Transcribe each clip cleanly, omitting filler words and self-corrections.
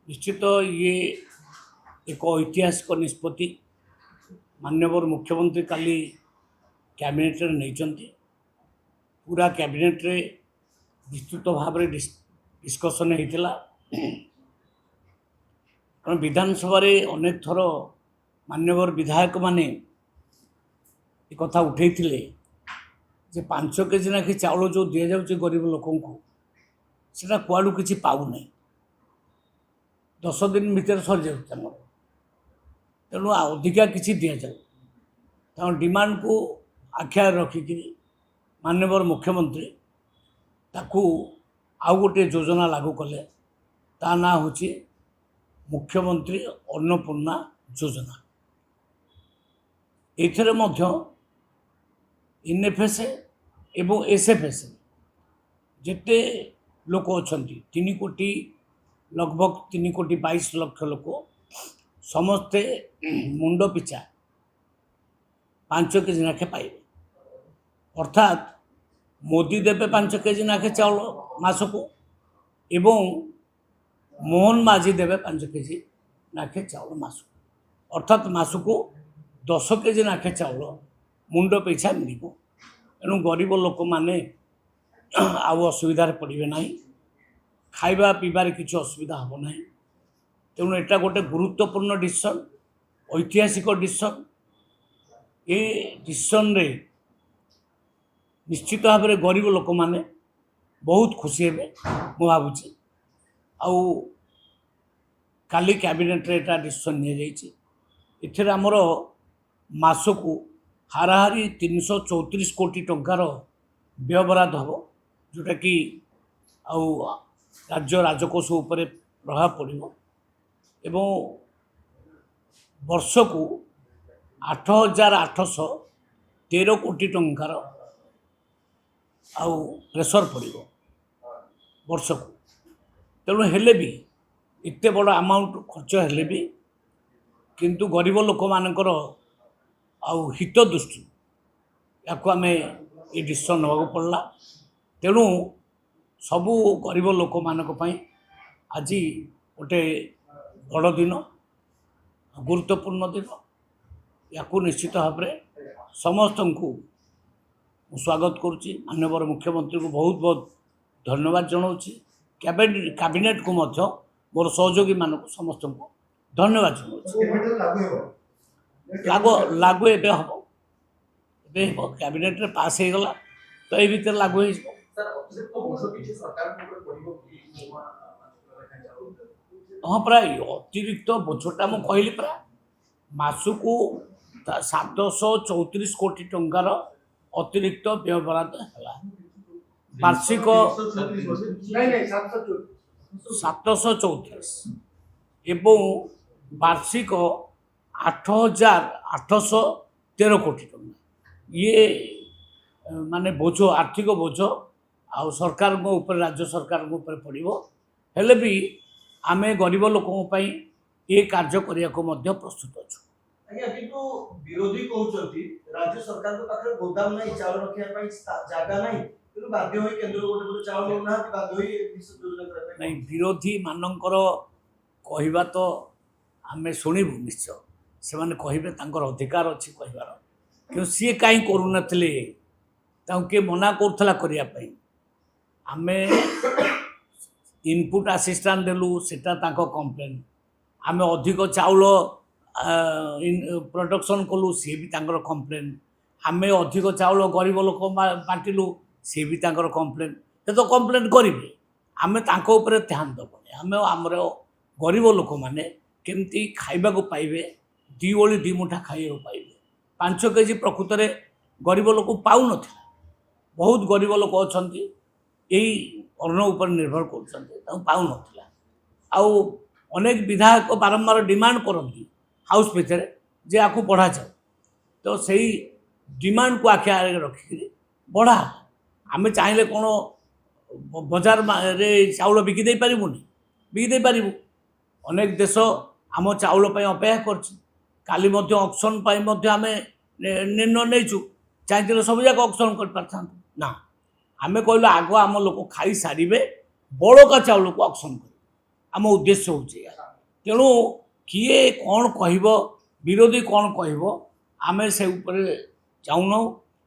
निश्चित ये एक ऐतिहासिक निष्पत्ति माननीय मुख्यमंत्री काली कैबिनेट नहीं पूरा कैबिनेट रे विस्तृत भाव में डिस्कसन होता कारण विधानसभा अनेक थर माननीय विधायक माने कथा उठे जे 5 केजी नाखी चाउल जो दि जाऊँगी गरीब लोक से कुआड़ू किसी पाऊना 10 दिन भितर सर जाऊँ तेणु अधिका किसी दि जाऊ डिमांड को आख्या रखिक माननीय मुख्यमंत्री ताकू आउ गोटे योजना लागू कले ता ना हूँ मुख्यमंत्री अन्नपूर्णा योजना। एथरे मध्य एनएफएस एवं एसएफएस जिते लोक अच्छा 3 कोटी लगभग 3 कोटी 22 लाख लोक समस्ते मुंड पिछा 5 केजी नाखे पाइबे अर्थात मोदी देवे 5 केजी नाखे चाउल मासको एवं मोहन माझी देवे 5 केजी नाखे चाउल मासको अर्थात मासको 10 केजी नाखे चाउल मुंड पिछा मिल तेणु गरीब लोक मैंने आउ असुविधार पड़े ना खाइबा पीबार किसी असुविधा हम ना तेणु एटा गोटे गुरुत्वपूर्ण डिसीजन ऐतिहासिक डिसीजन ये डिसीजन रे निश्चित भाव में गरीब लोक मैंने बहुत खुशी हे मु भावुची आउ काली कैबिनेट रे एटा डिसीजन नि जाइछि एथिरे हमर मासको हाराहारी 334 कोटी टंकार व्ययबराद हम जोटा कि आउ राज्य राजकोष उपरे प्रभाव पड़ो एवं वर्ष को 8,813 कोटी टंकार आउ प्रेसर पड़ो वर्ष को तेणु हेले भी इतने बड़ अमाउंट खर्च हेले भी किंतु गरीब लोक मानकर आउ हित दृष्टि या आम ये डिसीजन नवा पड़ला तेणु सबू गरीब लोक मानक आज गोटे बड़ दिन गुरुत्वपूर्ण दिन या निश्चित भाव में समस्त को स्वागत करुच्ची माननीय मुख्यमंत्री को बहुत बहुत धन्यवाद जनाऊँ कैबिनेट को मध्य मोर सहयोगी मान समस्त को धन्यवाद जनाऊँ लागू एवं हम कैबिनेट रे पास हो गला तो ये भीतर लागू हाँ प्राय अतिरिक्त बोझटा मुझे कहली परा मासको 734 कोटी टंकार अतिरिक्त व्ययबराद है वार्षिक 734 एवं वार्षिक 8,813 कोटी टंका ये माने बोझ आर्थिक बोझ आ सरकार ऊपर राज्य सरकार ऊपर पड़ो हेले भी आमे गरीब लोकों ये कार्य करने को प्रस्तुत अच्छु विरोधी कहते राज्य सरकार के पाखे गोदाम नहीं चाउल रखा जगह नहीं तेणु बाध्य होई केंद्र गोटे गोटे चाउल ना बाध्य होई योजना करबा नहीं विरोधी मानकर कहवा तो आमे शुणिबु निश्चय से माने कहिबे तांकर अधिकार अछि कहबार कि सी कहीं करूनथिले ताके मना करथला करिया पई आमे इनपुट असिस्टेंट देलु सेटा तांको कंप्लेन आमे अधिक चाउल प्रोडक्शन कलु सी भी तांकर कंप्लेन आमे अधिक चाउल गरीब लोक बांटिलु सी भी तांकर कंप्लेन ते तो कंप्लेन करिवे आमे तांको ऊपर ध्यान दबनी आमे हमर गरीब लोक माने केमती खाइबा को पाइबे 2 ओली 2 मुठा खाइबा पाइबे 5 केजी प्रकृत में गरीब लोक पाऊन बहुत गरीब लोक अच्छा यही अन्न उपर निर्भर करूँ आउ अनेक विधायक बारंबार डिमांड करती हाउस भितर जे आपको बढ़ा जाए तो सही डिमांड को आखि आगे रखिक बढ़ा आम चाहिए कौन बजार रे चाउल बिकी दे पारिबुनी बिकी दे पारिबु अनेक देश आम चाउल अपेक्षा करछि काली मध्य ऑक्शन पाई मध्य आमे निर्णय नहींचु चाहिए सब जाक ऑक्शन कर पारथा ना आमे कहलु आग आम लोक खाई सारे बड़का चाउल को ऑक्शन कर आम उद्देश्य होची तेणु किए कौन कहब विरोधी कौन कहब आमे से ऊपर चाहूना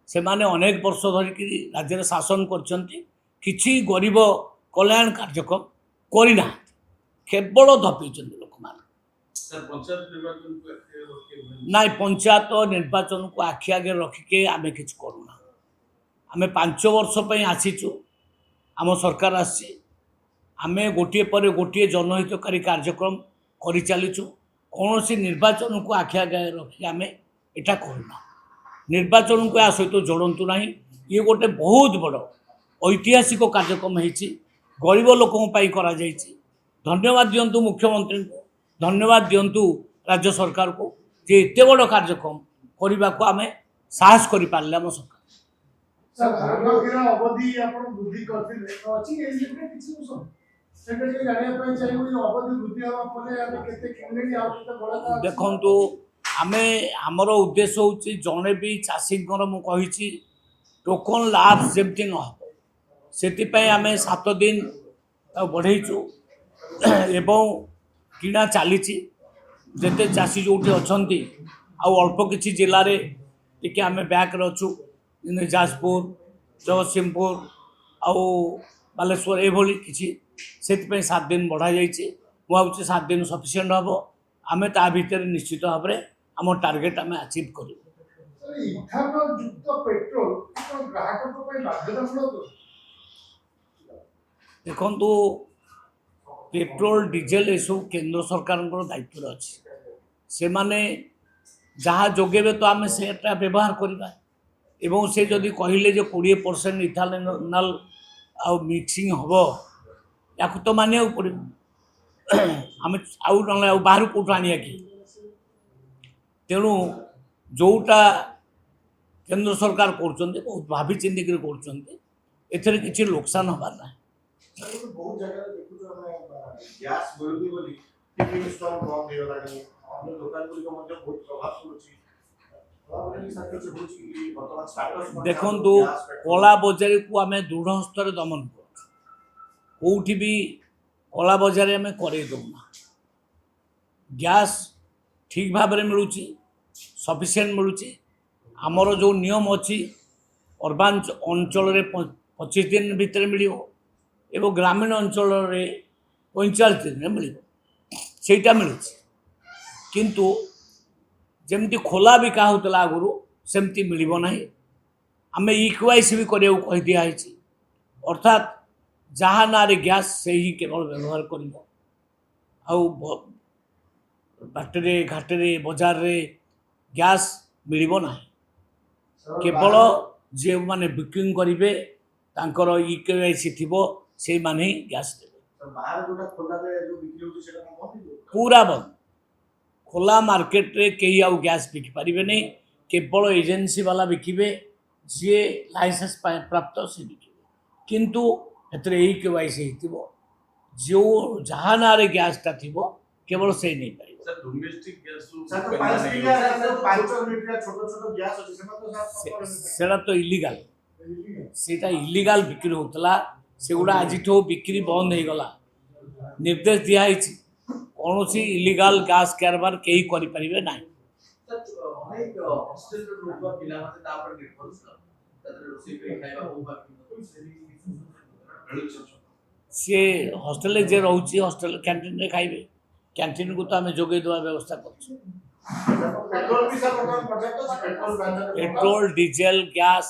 से माने अनेक वर्ष धरिक राज्य शासन किछि गरीब कल्याण कार्यक्रम करना केवल धपीचंद लोक मान ना पंचायत निर्वाचन को आखि आगे रखिके आमे किछ करूना आमे 5 वर्ष पे आसीचु आम सरकार आसी आमे गोटे पर गोटे जनहितकारी कार्यक्रम करि चलीचु कौन सी निर्वाचन को आखि आगे रखिके आमे एटा करूना निर्वाचन को या सहित जोड़तु ना ये गोटे बहुत बड़ ऐतिहासिक कार्यक्रम होती गरीब लोकों करा जाइछि। धन्यवाद दिंतु मुख्यमंत्री को धन्यवाद दिंतु राज्य सरकार को जे एते बड़ कार्यक्रम करने को आम साहस कर पारे आम सरकार सर धानकीर अवधि आपण वृद्धि करथिले तो अछि एई लिखने किछि उसन सेटा जे जानिया पय चाहिबो जे अवधि वृद्धि हवा पले आमे केते किनलेनी आ केते बडा देखंतु आमे हमर उद्देश्य होछि जने भी चाषींकर मु कहिछि टोकन लाभ जेमति न हो सेतिपय आमे 7 दिन बढ़ेइछु एवं किणा चलीछि जेते चाषी जोटी अछंती आ अल्प किछि जिल्ला रे टिके आमे बैक रछु जाजपुर जगतसिंहपुर आउ बालेश्वर एभली किछि सेतिपय 7 दिन बढ़ा जाइछि मु भाबुछि 7 दिन सफिशिएंट हबो आमे ता भीतर निश्चित भाव में आम टार्गेट आमे अचीव करू सर इथानल युक्त पेट्रोल तो ग्राहक को पय बाध्यतामूलक देखंतु पेट्रोल डीजेल ये सब केंद्र सरकार दायित्व अच्छी से माने जहाँ जोगेबे तो आम से व्यवहार करवा एवं से जदि कहले जो 20% इथानल आउ मिक्सिंग हम या तो मानिया पड़ो आम आउ ना बाहर कौट आनिया कि तेणु जोटा केंद्र सरकार कर बहुत भावी चिंतिक कर किसी लोकसान हबार ना सर बहुत जगह देखुछु हम गैस मिलुनी बोली टिफिन स्टॉल बंद हे गलानी अन्य दुकान गुली को मध्ये बहुत प्रभाव पड़ुछि और सर किछ होछि कि वर्तमान स्टार्टअप देखंतु कला बजारी को आमे दृढ़ हस्तर दमन कर कोठी भी कला बजारी आमे करे दउना गैस ठीक भाव में मिलुछि सफिशिएंट मिलुछि आमर जो नियम अच्छी अर्बान अंचल 25 दिन भितर मिलियो एवं ग्रामीण अंचल 45 दिन मिल सेटा मिलूँ किंतु जमती खोला बिका होता आगु सेमती मिलना आम इक्वाइसी भी करने कही दिखाई अर्थात जहाँ ना गैस से ही केवल व्यवहार कर बाटे घाटे बजार रे गैस मिलना केवल जे माने बुकिंग करेंगे तांकर इक्वाइसी थी से माने ही गैस देवे बाहर जोटा खोला रे जो बिक्री होछि सेटा बंद पूरा बंद खोला मार्केट रे कहीं आउ गैस बिकी पारे नहीं केवल एजेंसी वाला बिकिबे जी लाइसेंस प्राप्त से बिकिबे किंतु एतरे यही केवाईसी हितिबो जो जहाँ ना रे गैसटा थिबो केवल से नहीं पाइबो सर डोमेस्टिक गैस सर तो 5 लीटर 5 लीटर छोटो छोटो गैस अछि सेमा तो साफ सेटा तो इलीगल सेटा इलीगल बिक्री होतला सेगुड़ा आज बिक्री बंद हो गला निर्देश दिखाई कौन सी इलीगल गैस कारबार कहीं करें ना सर अनेक हॉस्टेल रो लोग पिला माते ता पर निर्भर छ तदरे रोसी पे खाइबा हो बाकी सी हॉस्टेल जे रोची हॉस्टेल कैंटीन रे खाइबे कैंटीन को तो आम जोगे देवा व्यवस्था कर पेट्रोल भी सर पर्याप्त अछि पेट्रोल डीजेल गैस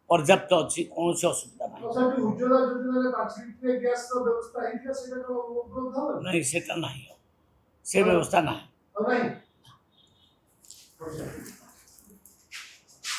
पर्याप्त अच्छी कौन सी असुविधा नहीं तो सर उज्ज्वला योजना रे 5 लीटर गैस रो व्यवस्था है सेटा तो उपलब्ध हो नहीं सेटा नहीं से व्यवस्था नहीं नहीं